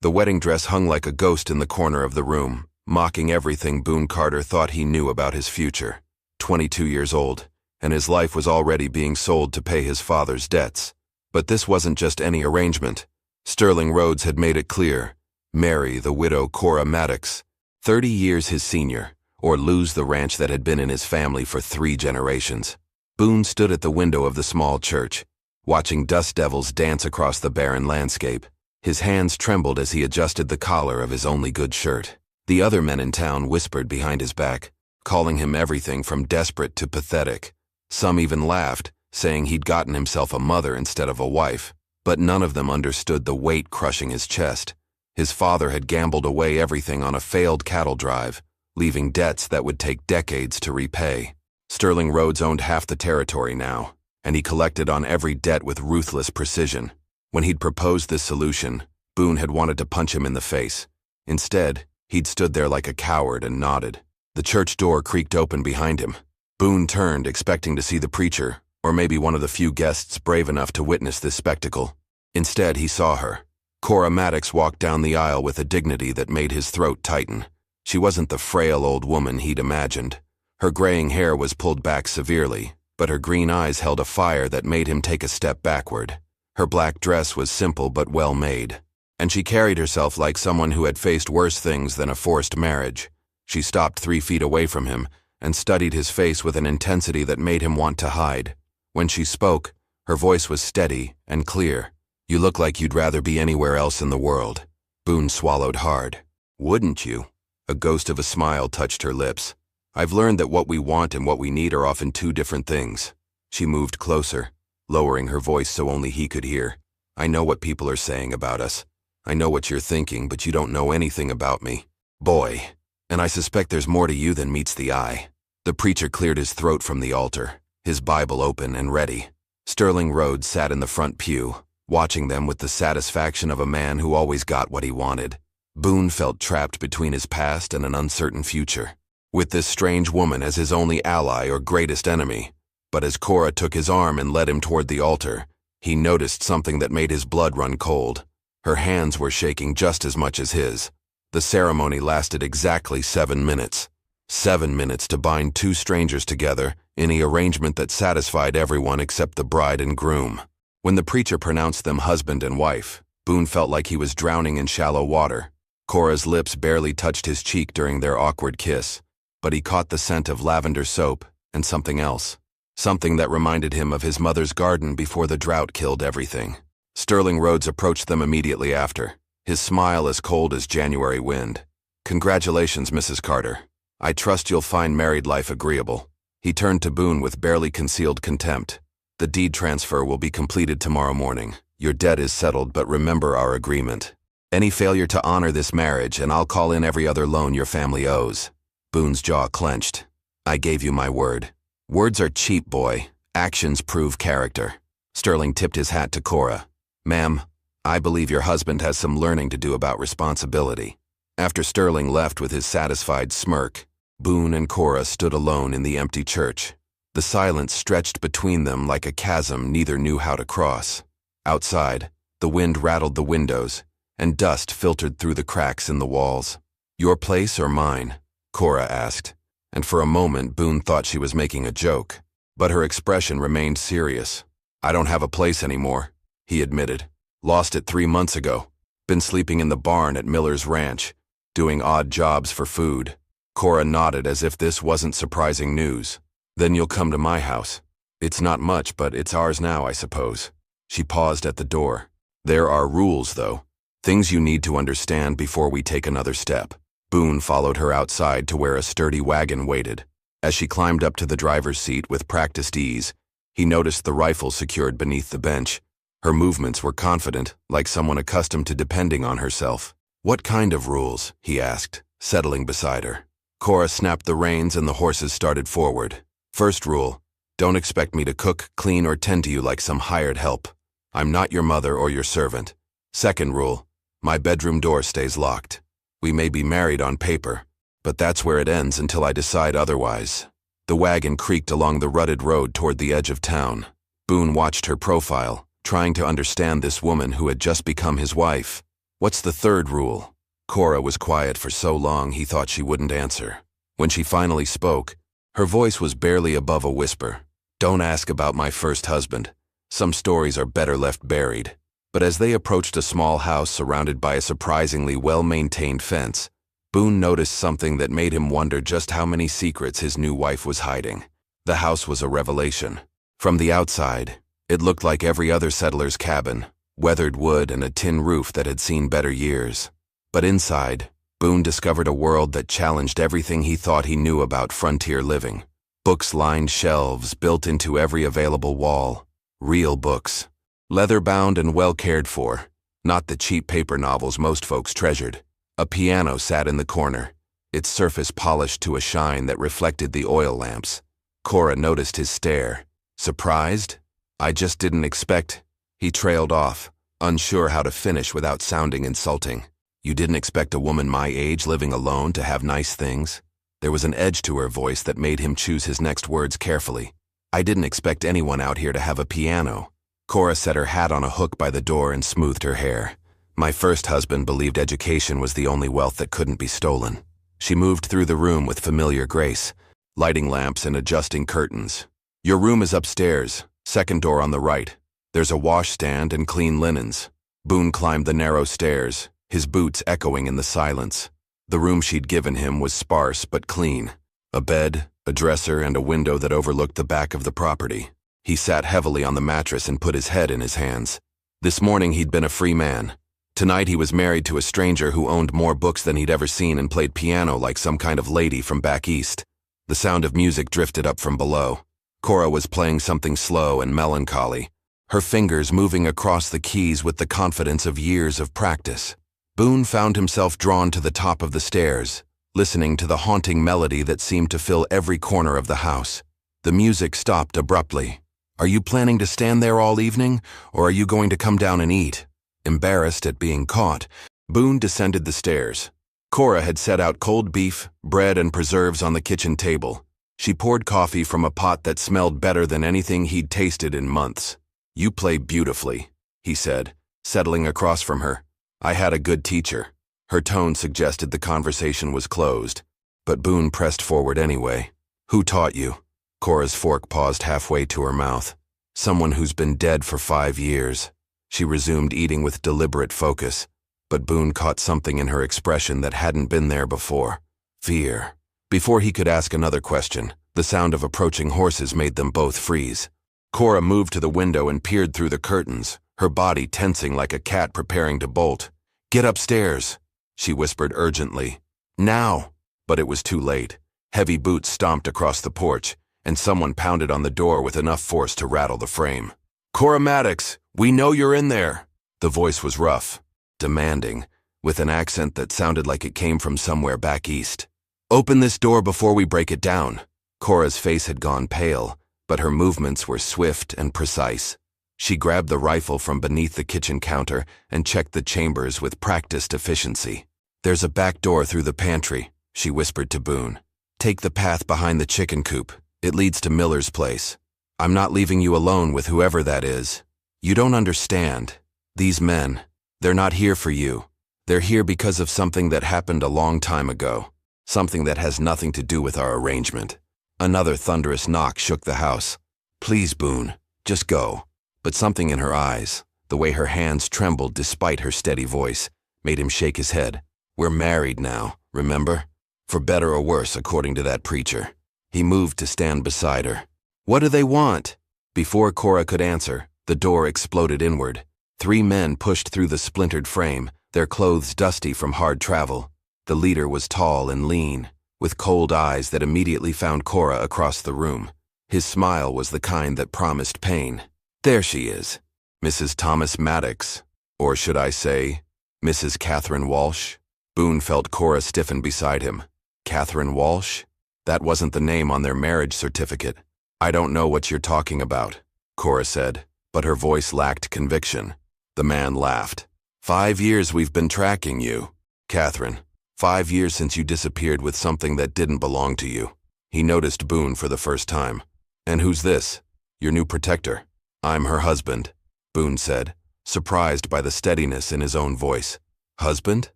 The wedding dress hung like a ghost in the corner of the room, mocking everything Boone Carter thought he knew about his future. 22 years old, and his life was already being sold to pay his father's debts. But this wasn't just any arrangement. Sterling Rhodes had made it clear: marry the widow Cora Maddox, 30 years his senior, or lose the ranch that had been in his family for 3 generations. Boone stood at the window of the small church, watching dust devils dance across the barren landscape. His hands trembled as he adjusted the collar of his only good shirt. The other men in town whispered behind his back, calling him everything from desperate to pathetic. Some even laughed, saying he'd gotten himself a mother instead of a wife. But none of them understood the weight crushing his chest. His father had gambled away everything on a failed cattle drive, leaving debts that would take decades to repay. Sterling Rhodes owned half the territory now, and he collected on every debt with ruthless precision. When he'd proposed this solution, Boone had wanted to punch him in the face. Instead, he'd stood there like a coward and nodded. The church door creaked open behind him. Boone turned, expecting to see the preacher, or maybe one of the few guests brave enough to witness this spectacle. Instead, he saw her. Cora Maddox walked down the aisle with a dignity that made his throat tighten. She wasn't the frail old woman he'd imagined. Her graying hair was pulled back severely, but her green eyes held a fire that made him take a step backward. Her black dress was simple but well made, and she carried herself like someone who had faced worse things than a forced marriage. She stopped 3 feet away from him and studied his face with an intensity that made him want to hide. When she spoke, her voice was steady and clear. "You look like you'd rather be anywhere else in the world." Boone swallowed hard. "Wouldn't you?" A ghost of a smile touched her lips. "I've learned that what we want and what we need are often 2 different things." She moved closer, lowering her voice so only he could hear. "I know what people are saying about us. I know what you're thinking, but you don't know anything about me, boy. And I suspect there's more to you than meets the eye." The preacher cleared his throat from the altar, his Bible open and ready. Sterling Rhodes sat in the front pew, watching them with the satisfaction of a man who always got what he wanted. Boone felt trapped between his past and an uncertain future, with this strange woman as his only ally or greatest enemy. But as Cora took his arm and led him toward the altar, he noticed something that made his blood run cold. Her hands were shaking just as much as his. The ceremony lasted exactly 7 minutes. 7 minutes to bind 2 strangers together in an arrangement that satisfied everyone except the bride and groom. When the preacher pronounced them husband and wife, Boone felt like he was drowning in shallow water. Cora's lips barely touched his cheek during their awkward kiss, but he caught the scent of lavender soap and something else. Something that reminded him of his mother's garden before the drought killed everything. Sterling Rhodes approached them immediately after, his smile as cold as January wind. "Congratulations, Mrs. Carter. I trust you'll find married life agreeable." He turned to Boone with barely concealed contempt. "The deed transfer will be completed tomorrow morning. Your debt is settled, but remember our agreement. Any failure to honor this marriage, and I'll call in every other loan your family owes." Boone's jaw clenched. "I gave you my word." "Words are cheap, boy. Actions prove character." Sterling tipped his hat to Cora. "Ma'am, I believe your husband has some learning to do about responsibility." After Sterling left with his satisfied smirk, Boone and Cora stood alone in the empty church. The silence stretched between them like a chasm neither knew how to cross. Outside, the wind rattled the windows, and dust filtered through the cracks in the walls. "Your place or mine?" Cora asked, and for a moment Boone thought she was making a joke, but her expression remained serious. "I don't have a place anymore," he admitted. "Lost it 3 months ago. Been sleeping in the barn at Miller's ranch, doing odd jobs for food." Cora nodded as if this wasn't surprising news. "Then you'll come to my house. It's not much, but it's ours now, I suppose." She paused at the door. "There are rules, though. Things you need to understand before we take another step." Boone followed her outside to where a sturdy wagon waited. As she climbed up to the driver's seat with practiced ease, he noticed the rifle secured beneath the bench. Her movements were confident, like someone accustomed to depending on herself. "What kind of rules?" he asked, settling beside her. Cora snapped the reins and the horses started forward. "First rule, don't expect me to cook, clean, or tend to you like some hired help. I'm not your mother or your servant. Second rule, my bedroom door stays locked. We may be married on paper, but that's where it ends until I decide otherwise." The wagon creaked along the rutted road toward the edge of town. Boone watched her profile, trying to understand this woman who had just become his wife. What's the third rule? Cora was quiet for so long he thought she wouldn't answer. When she finally spoke, her voice was barely above a whisper. Don't ask about my first husband. Some stories are better left buried. But as they approached a small house surrounded by a surprisingly well-maintained fence, Boone noticed something that made him wonder just how many secrets his new wife was hiding. The house was a revelation. From the outside, it looked like every other settler's cabin, weathered wood and a tin roof that had seen better years. But inside, Boone discovered a world that challenged everything he thought he knew about frontier living. Books lined shelves built into every available wall. Real books. Leather-bound and well cared for. Not the cheap paper novels most folks treasured. A piano sat in the corner, its surface polished to a shine that reflected the oil lamps. Cora noticed his stare. Surprised? I just didn't expect. He trailed off, unsure how to finish without sounding insulting. You didn't expect a woman my age living alone to have nice things? There was an edge to her voice that made him choose his next words carefully. I didn't expect anyone out here to have a piano. Cora set her hat on a hook by the door and smoothed her hair. My first husband believed education was the only wealth that couldn't be stolen. She moved through the room with familiar grace, lighting lamps and adjusting curtains. Your room is upstairs, second door on the right. There's a washstand and clean linens. Boone climbed the narrow stairs, his boots echoing in the silence. The room she'd given him was sparse but clean. A bed, a dresser, and a window that overlooked the back of the property. He sat heavily on the mattress and put his head in his hands. This morning he'd been a free man. Tonight he was married to a stranger who owned more books than he'd ever seen and played piano like some kind of lady from back east. The sound of music drifted up from below. Cora was playing something slow and melancholy, her fingers moving across the keys with the confidence of years of practice. Boone found himself drawn to the top of the stairs, listening to the haunting melody that seemed to fill every corner of the house. The music stopped abruptly. Are you planning to stand there all evening, or are you going to come down and eat? Embarrassed at being caught, Boone descended the stairs. Cora had set out cold beef, bread, and preserves on the kitchen table. She poured coffee from a pot that smelled better than anything he'd tasted in months. You play beautifully, he said, settling across from her. I had a good teacher. Her tone suggested the conversation was closed, but Boone pressed forward anyway. Who taught you? Cora's fork paused halfway to her mouth. Someone who's been dead for 5 years. She resumed eating with deliberate focus, but Boone caught something in her expression that hadn't been there before. Fear. Before he could ask another question, the sound of approaching horses made them both freeze. Cora moved to the window and peered through the curtains, her body tensing like a cat preparing to bolt. Get upstairs, she whispered urgently. Now! But it was too late. Heavy boots stomped across the porch, and someone pounded on the door with enough force to rattle the frame. Cora Maddox, we know you're in there. The voice was rough, demanding, with an accent that sounded like it came from somewhere back east. Open this door before we break it down. Cora's face had gone pale, but her movements were swift and precise. She grabbed the rifle from beneath the kitchen counter and checked the chambers with practiced efficiency. There's a back door through the pantry, she whispered to Boone. Take the path behind the chicken coop. It leads to Miller's place. I'm not leaving you alone with whoever that is. You don't understand. These men, they're not here for you. They're here because of something that happened a long time ago. Something that has nothing to do with our arrangement. Another thunderous knock shook the house. Please, Boone, just go. But something in her eyes, the way her hands trembled despite her steady voice, made him shake his head. We're married now, remember? For better or worse, according to that preacher. He moved to stand beside her. What do they want? Before Cora could answer, the door exploded inward. 3 men pushed through the splintered frame, their clothes dusty from hard travel. The leader was tall and lean, with cold eyes that immediately found Cora across the room. His smile was the kind that promised pain. There she is, Mrs. Thomas Maddox, or should I say, Mrs. Catherine Walsh? Boone felt Cora stiffen beside him. Catherine Walsh? That wasn't the name on their marriage certificate. I don't know what you're talking about, Cora said, but her voice lacked conviction. The man laughed. 5 years we've been tracking you, Catherine. 5 years since you disappeared with something that didn't belong to you. He noticed Boone for the first time. And who's this? Your new protector. I'm her husband, Boone said, surprised by the steadiness in his own voice. Husband?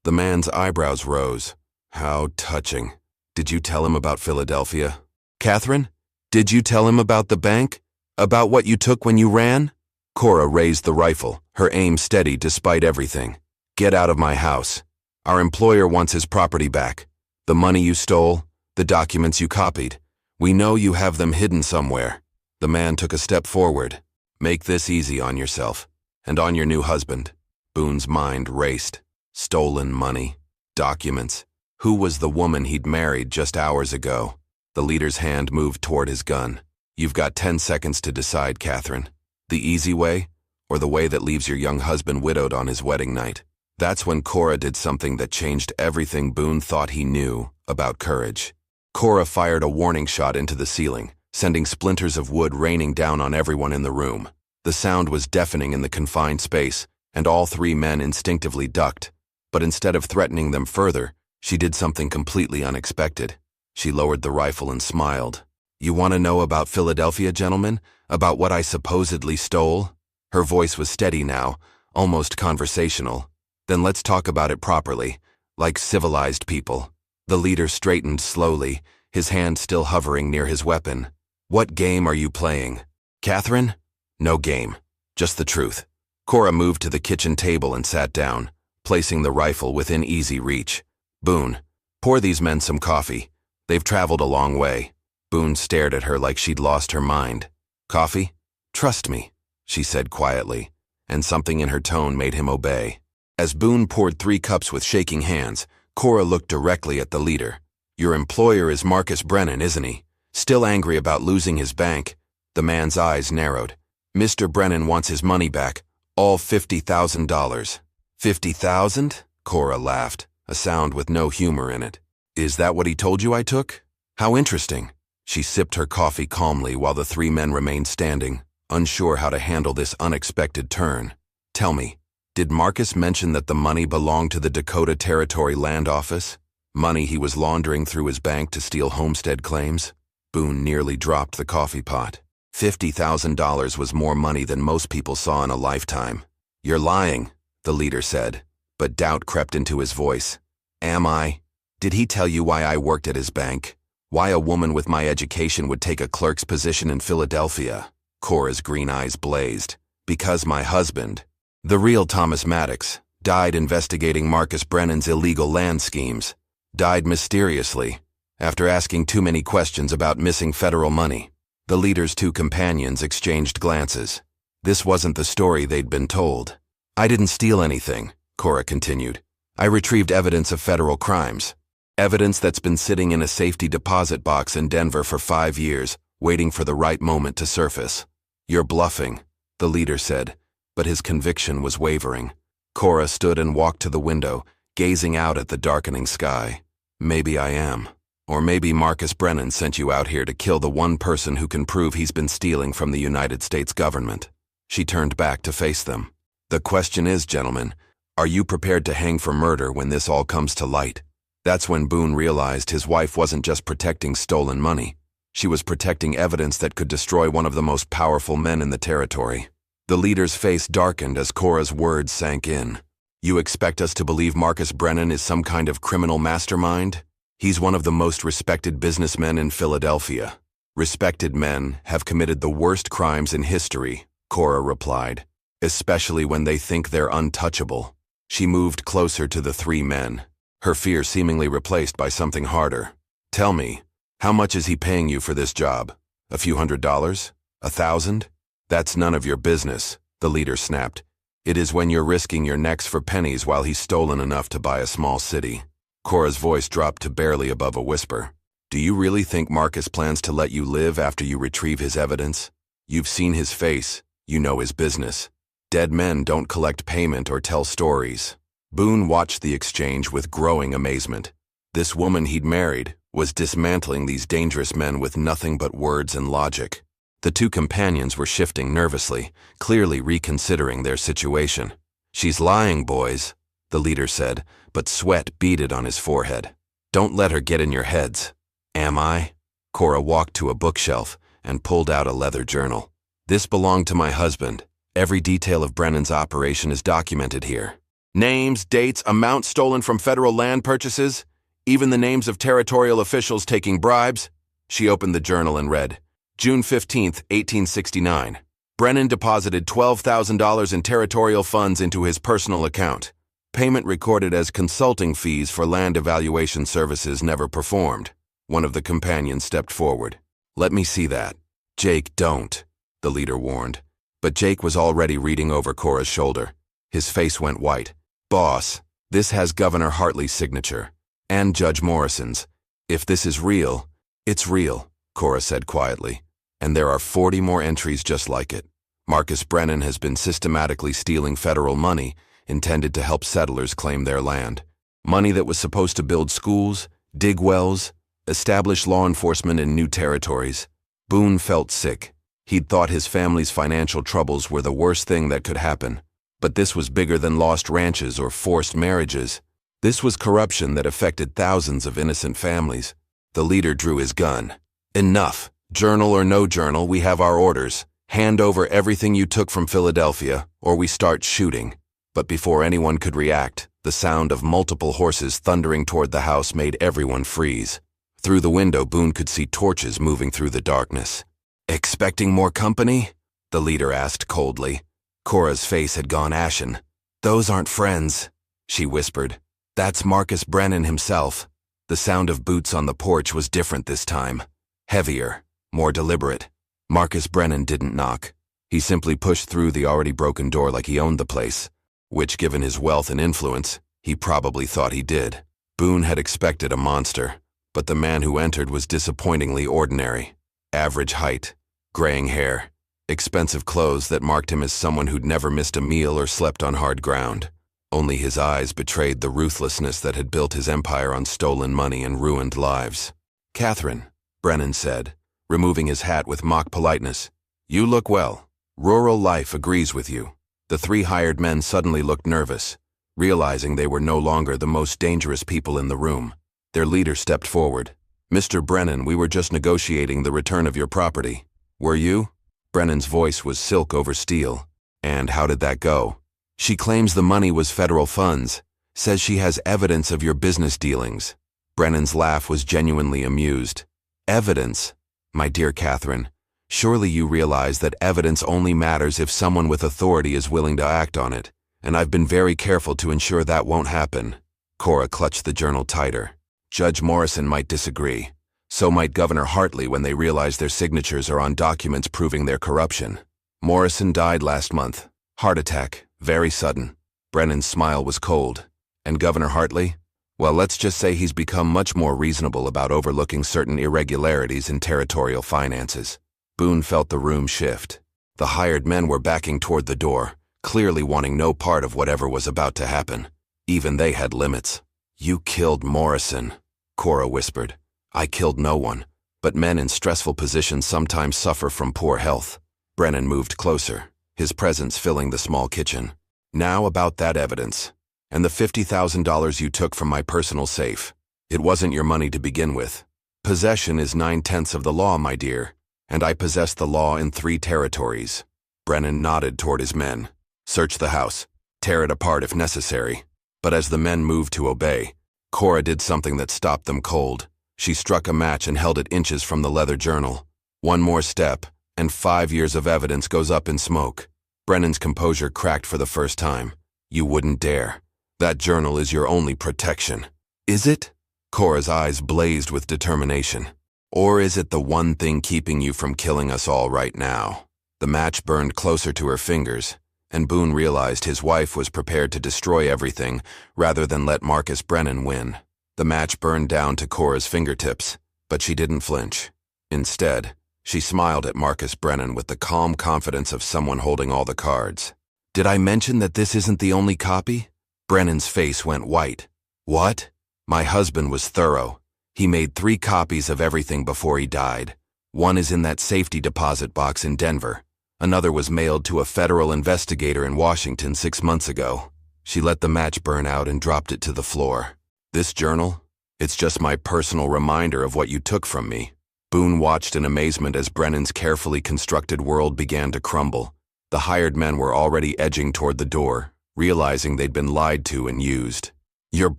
The man's eyebrows rose. How touching. Did you tell him about Philadelphia? Catherine? Did you tell him about the bank? About what you took when you ran? Cora raised the rifle, her aim steady despite everything. Get out of my house. Our employer wants his property back. The money you stole, the documents you copied. We know you have them hidden somewhere. The man took a step forward. Make this easy on yourself. And on your new husband. Boone's mind raced. Stolen money. Documents. Who was the woman he'd married just hours ago? The leader's hand moved toward his gun. You've got 10 seconds to decide, Catherine. The easy way, or the way that leaves your young husband widowed on his wedding night? That's when Cora did something that changed everything Boone thought he knew about courage. Cora fired a warning shot into the ceiling, sending splinters of wood raining down on everyone in the room. The sound was deafening in the confined space, and all three men instinctively ducked. But instead of threatening them further, she did something completely unexpected. She lowered the rifle and smiled. You want to know about Philadelphia, gentlemen? About what I supposedly stole? Her voice was steady now, almost conversational. Then let's talk about it properly, like civilized people. The leader straightened slowly, his hand still hovering near his weapon. What game are you playing? Catherine? No game. Just the truth. Cora moved to the kitchen table and sat down, placing the rifle within easy reach. Boone, pour these men some coffee. They've traveled a long way. Boone stared at her like she'd lost her mind. Coffee? Trust me, she said quietly, and something in her tone made him obey. As Boone poured 3 cups with shaking hands, Cora looked directly at the leader. Your employer is Marcus Brennan, isn't he? Still angry about losing his bank? The man's eyes narrowed. Mr. Brennan wants his money back, all $50,000. $50,000? Cora laughed, a sound with no humor in it. Is that what he told you I took? How interesting. She sipped her coffee calmly while the 3 men remained standing, unsure how to handle this unexpected turn. Tell me, did Marcus mention that the money belonged to the Dakota Territory Land Office? Money he was laundering through his bank to steal homestead claims? Boone nearly dropped the coffee pot. $50,000 was more money than most people saw in a lifetime. You're lying, the leader said, but doubt crept into his voice. Am I? Did he tell you why I worked at his bank? Why a woman with my education would take a clerk's position in Philadelphia? Cora's green eyes blazed. Because my husband, the real Thomas Maddox, died investigating Marcus Brennan's illegal land schemes. Died mysteriously, after asking too many questions about missing federal money. The leader's 2 companions exchanged glances. This wasn't the story they'd been told. I didn't steal anything, Cora continued. I retrieved evidence of federal crimes. Evidence that's been sitting in a safety deposit box in Denver for 5 years, waiting for the right moment to surface. You're bluffing, the leader said, but his conviction was wavering. Cora stood and walked to the window, gazing out at the darkening sky. Maybe I am. Or maybe Marcus Brennan sent you out here to kill the one person who can prove he's been stealing from the United States government. She turned back to face them. The question is, gentlemen, are you prepared to hang for murder when this all comes to light? That's when Boone realized his wife wasn't just protecting stolen money. She was protecting evidence that could destroy one of the most powerful men in the territory. The leader's face darkened as Cora's words sank in. You expect us to believe Marcus Brennan is some kind of criminal mastermind? He's one of the most respected businessmen in Philadelphia. Respected men have committed the worst crimes in history, Cora replied, especially when they think they're untouchable. She moved closer to the 3 men, her fear seemingly replaced by something harder. Tell me, how much is he paying you for this job? A few $100? 1,000? That's none of your business, the leader snapped. It is when you're risking your necks for pennies while he's stolen enough to buy a small city. Cora's voice dropped to barely above a whisper. Do you really think Marcus plans to let you live after you retrieve his evidence? You've seen his face, you know his business. Dead men don't collect payment or tell stories. Boone watched the exchange with growing amazement. This woman he'd married was dismantling these dangerous men with nothing but words and logic. The 2 companions were shifting nervously, clearly reconsidering their situation. She's lying, boys, the leader said, but sweat beaded on his forehead. Don't let her get in your heads. Am I? Cora walked to a bookshelf and pulled out a leather journal. This belonged to my husband. Every detail of Brennan's operation is documented here. Names, dates, amounts stolen from federal land purchases, even the names of territorial officials taking bribes. She opened the journal and read, June 15th, 1869. Brennan deposited $12,000 in territorial funds into his personal account. Payment recorded as consulting fees for land evaluation services never performed. One of the companions stepped forward. Let me see that. Jake, don't, the leader warned. But Jake was already reading over Cora's shoulder. His face went white. Boss, this has Governor Hartley's signature. And Judge Morrison's. If this is real, it's real, Cora said quietly. And there are 40 more entries just like it. Marcus Brennan has been systematically stealing federal money intended to help settlers claim their land. Money that was supposed to build schools, dig wells, establish law enforcement in new territories. Boone felt sick. He'd thought his family's financial troubles were the worst thing that could happen. But this was bigger than lost ranches or forced marriages. This was corruption that affected thousands of innocent families. The leader drew his gun. Enough. Journal or no journal, we have our orders. Hand over everything you took from Philadelphia, or we start shooting. But before anyone could react, the sound of multiple horses thundering toward the house made everyone freeze. Through the window, Boone could see torches moving through the darkness. Expecting more company? The leader asked coldly. Cora's face had gone ashen. Those aren't friends, she whispered. That's Marcus Brennan himself. The sound of boots on the porch was different this time. Heavier, more deliberate. Marcus Brennan didn't knock. He simply pushed through the already broken door like he owned the place, which, given his wealth and influence, he probably thought he did. Boone had expected a monster, but the man who entered was disappointingly ordinary. Average height, graying hair, expensive clothes that marked him as someone who'd never missed a meal or slept on hard ground. Only his eyes betrayed the ruthlessness that had built his empire on stolen money and ruined lives. Catherine, Brennan said, removing his hat with mock politeness. You look well. Rural life agrees with you. The three hired men suddenly looked nervous, realizing they were no longer the most dangerous people in the room. Their leader stepped forward. Mr. Brennan, we were just negotiating the return of your property. Were you? Brennan's voice was silk over steel. And how did that go? She claims the money was federal funds, says she has evidence of your business dealings. Brennan's laugh was genuinely amused. Evidence? My dear Catherine, surely you realize that evidence only matters if someone with authority is willing to act on it, and I've been very careful to ensure that won't happen. Cora clutched the journal tighter. Judge Morrison might disagree. So might Governor Hartley when they realize their signatures are on documents proving their corruption. Morrison died last month. Heart attack. Very sudden. Brennan's smile was cold. And Governor Hartley? Well, let's just say he's become much more reasonable about overlooking certain irregularities in territorial finances. Boone felt the room shift. The hired men were backing toward the door, clearly wanting no part of whatever was about to happen. Even they had limits. You killed Morrison, Cora whispered. I killed no one, but men in stressful positions sometimes suffer from poor health. Brennan moved closer, his presence filling the small kitchen. Now about that evidence. And the $50,000 you took from my personal safe. It wasn't your money to begin with. Possession is 9/10 of the law, my dear, and I possess the law in 3 territories. Brennan nodded toward his men. Search the house. Tear it apart if necessary. But as the men moved to obey, Cora did something that stopped them cold. She struck a match and held it inches from the leather journal. One more step, and 5 years of evidence goes up in smoke. Brennan's composure cracked for the first time. You wouldn't dare. That journal is your only protection. Is it? Cora's eyes blazed with determination. Or is it the one thing keeping you from killing us all right now? The match burned closer to her fingers, and Boone realized his wife was prepared to destroy everything rather than let Marcus Brennan win. The match burned down to Cora's fingertips, but she didn't flinch. Instead, she smiled at Marcus Brennan with the calm confidence of someone holding all the cards. Did I mention that this isn't the only copy? Brennan's face went white. What? My husband was thorough. He made 3 copies of everything before he died. One is in that safety deposit box in Denver. Another was mailed to a federal investigator in Washington 6 months ago. She let the match burn out and dropped it to the floor. This journal? It's just my personal reminder of what you took from me. Boone watched in amazement as Brennan's carefully constructed world began to crumble. The hired men were already edging toward the door, realizing they'd been lied to and used. "You're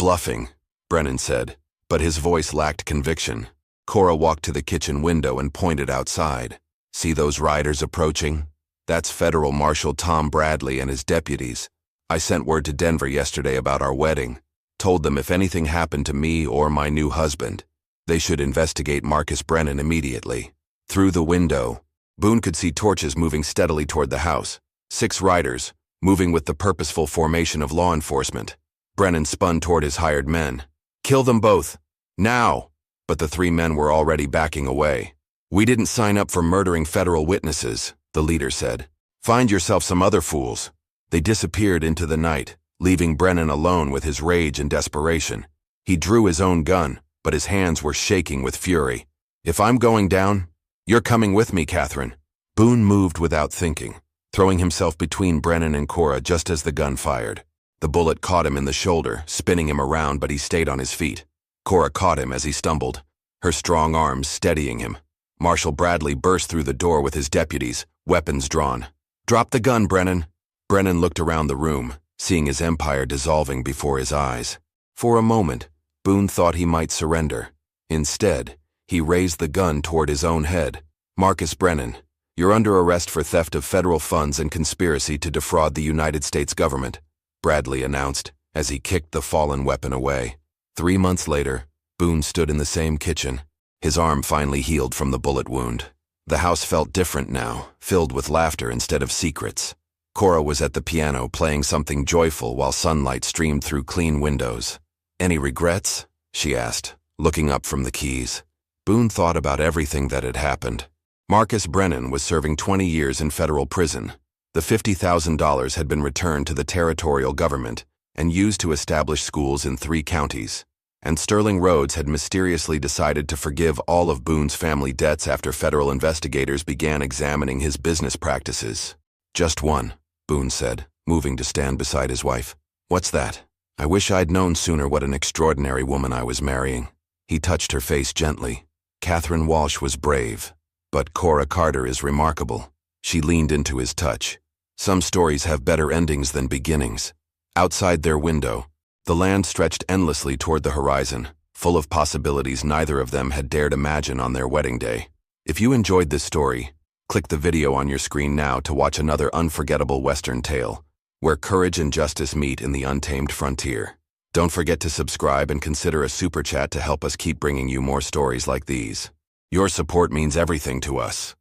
bluffing," Brennan said, but his voice lacked conviction. Cora walked to the kitchen window and pointed outside. "See those riders approaching? That's Federal Marshal Tom Bradley and his deputies. I sent word to Denver yesterday about our wedding. Told them if anything happened to me or my new husband, they should investigate Marcus Brennan immediately." Through the window, Boone could see torches moving steadily toward the house. 6 riders, moving with the purposeful formation of law enforcement. Brennan spun toward his hired men. "Kill them both. Now!" But the 3 men were already backing away. "We didn't sign up for murdering federal witnesses," the leader said. "Find yourself some other fools." They disappeared into the night, leaving Brennan alone with his rage and desperation. He drew his own gun, but his hands were shaking with fury. "If I'm going down, you're coming with me, Catherine." Boone moved without thinking, throwing himself between Brennan and Cora just as the gun fired. The bullet caught him in the shoulder, spinning him around, but he stayed on his feet. Cora caught him as he stumbled, her strong arms steadying him. Marshal Bradley burst through the door with his deputies, weapons drawn. "Drop the gun, Brennan." Brennan looked around the room, seeing his empire dissolving before his eyes. For a moment, Boone thought he might surrender. Instead, he raised the gun toward his own head. "Marcus Brennan, you're under arrest for theft of federal funds and conspiracy to defraud the United States government," Bradley announced as he kicked the fallen weapon away. 3 months later, Boone stood in the same kitchen. His arm finally healed from the bullet wound. The house felt different now, filled with laughter instead of secrets. Cora was at the piano playing something joyful while sunlight streamed through clean windows. "Any regrets?" she asked, looking up from the keys. Boone thought about everything that had happened. Marcus Brennan was serving 20 years in federal prison. The $50,000 had been returned to the territorial government and used to establish schools in 3 counties. And Sterling Rhodes had mysteriously decided to forgive all of Boone's family debts after federal investigators began examining his business practices. "Just one," Boone said, moving to stand beside his wife. "What's that? I wish I'd known sooner what an extraordinary woman I was marrying." He touched her face gently. "Catherine Walsh was brave, but Cora Carter is remarkable." She leaned into his touch. "Some stories have better endings than beginnings." Outside their window, the land stretched endlessly toward the horizon, full of possibilities neither of them had dared imagine on their wedding day. If you enjoyed this story, click the video on your screen now to watch another unforgettable Western tale, where courage and justice meet in the untamed frontier. Don't forget to subscribe and consider a super chat to help us keep bringing you more stories like these. Your support means everything to us.